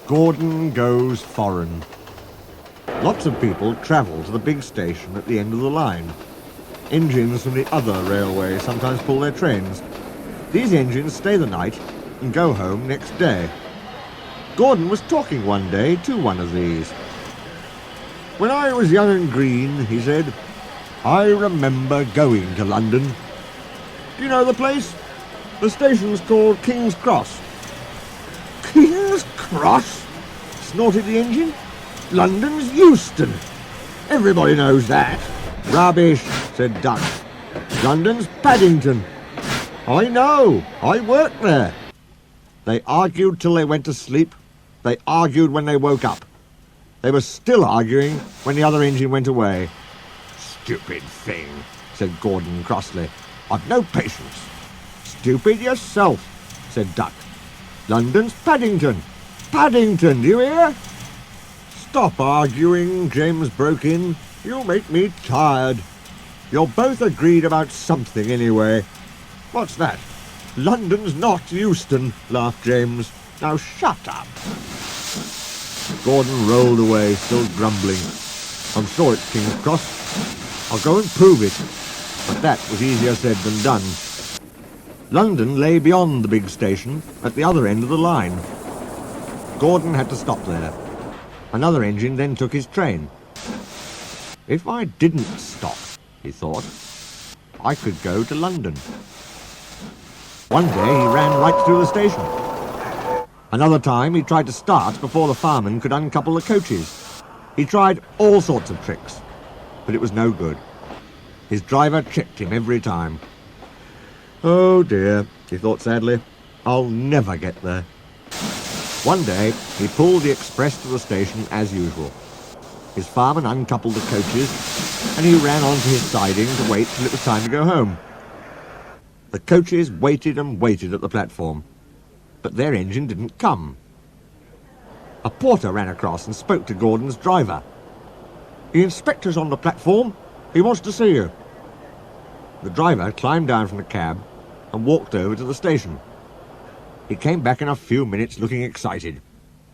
Gordon goes foreign. Lots of people travel to the big station at the end of the line. Engines from the other railway sometimes pull their trains. These engines stay the night and go home next day. Gordon was talking one day to one of these. "When I was young and green," he said, "I remember going to London. Do you know the place? The station's called King's Cross." "King's Cross?" snorted the engine. "London's Euston. Everybody knows that." "Rubbish," said Duck. "London's Paddington." "I know. I worked there." They argued till they went to sleep. They argued when they woke up. They were still arguing when the other engine went away. "Stupid thing," said Gordon crossly. "I've no patience." "Stupid yourself," said Duck. "London's Paddington. Paddington, do you hear?" "Stop arguing," James broke in. "You make me tired. You're both agreed about something anyway." "What's that?" "London's not Euston," laughed James. "Now shut up." Gordon rolled away, still grumbling. "I'm sure it's King's Cross. I'll go and prove it." But that was easier said than done. London lay beyond the big station, at the other end of the line. Gordon had to stop there. Another engine then took his train. "If I didn't stop," he thought, "I could go to London." One day he ran right through the station. Another time he tried to start before the fireman could uncouple the coaches. He tried all sorts of tricks, but it was no good. His driver tricked him every time. "Oh dear," he thought sadly, "I'll never get there." One day he pulled the express to the station as usual. His fireman uncoupled the coaches, and he ran onto his siding to wait till it was time to go home. The coaches waited and waited at the platform, but their engine didn't come. A porter ran across and spoke to Gordon's driver. "The inspector's on the platform. He wants to see you." The driver climbed down from the cab and walked over to the station. He came back in a few minutes looking excited.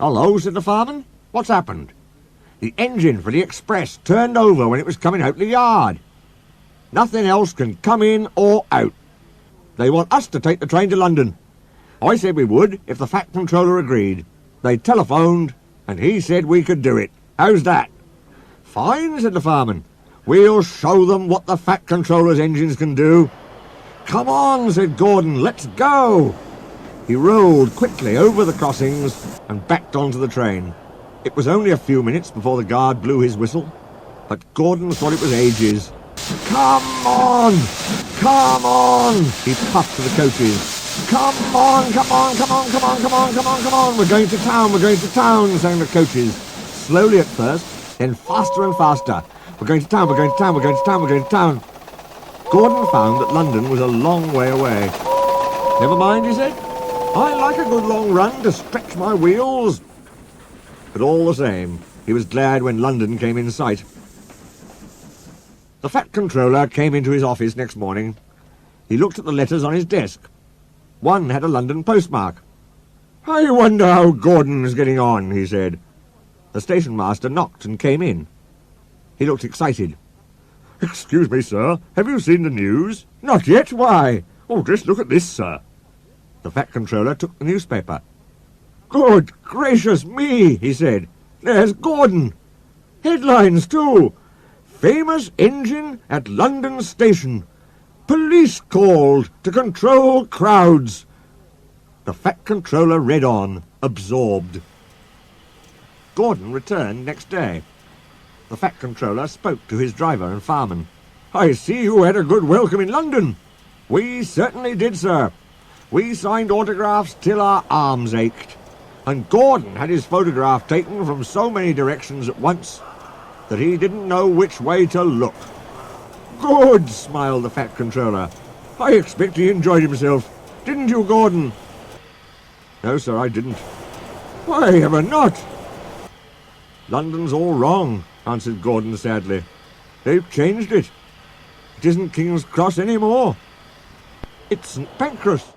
"Hello," said the fireman. "What's happened?" "The engine for the express turned over when it was coming out the yard. Nothing else can come in or out. They want us to take the train to London. I said we would if the Fat Controller agreed. They telephoned, and he said we could do it. How's that?" "Fine," said the fireman. "We'll show them what the Fat Controller's engines can do." "Come on," said Gordon, "let's go." He rolled quickly over the crossings and backed onto the train. It was only a few minutes before the guard blew his whistle, but Gordon thought it was ages. "Come on! Come on!" he puffed to the coaches. "Come on, come on, come on, come on, come on, come on, come on! We're going to town, we're going to town," sang the coaches. Slowly at first, then faster and faster. "We're going to town, we're going to town, we're going to town, we're going to town." Gordon found that London was a long way away. "Never mind," he said. "I like a good long run to stretch my wheels." But all the same, he was glad when London came in sight. The Fat Controller came into his office next morning. He looked at the letters on his desk. One had a London postmark. "I wonder how Gordon's getting on," he said. The station master knocked and came in. He looked excited. "Excuse me, sir, have you seen the news?" "Not yet, why?" "Oh, just look at this, sir." The Fat Controller took the newspaper. "Good gracious me," he said. "There's Gordon. Headlines, too. Famous engine at London station. Police called to control crowds." The Fat Controller read on, absorbed. Gordon returned next day. The Fat Controller spoke to his driver and fireman. "I see you had a good welcome in London." "We certainly did, sir. We signed autographs till our arms ached. And Gordon had his photograph taken from so many directions at once that he didn't know which way to look." "Good," smiled the Fat Controller. "I expect he enjoyed himself. Didn't you, Gordon?" "No, sir, I didn't." "Why ever not?" "London's all wrong," answered Gordon sadly. "They've changed it. It isn't King's Cross any more. It's St. Pancras."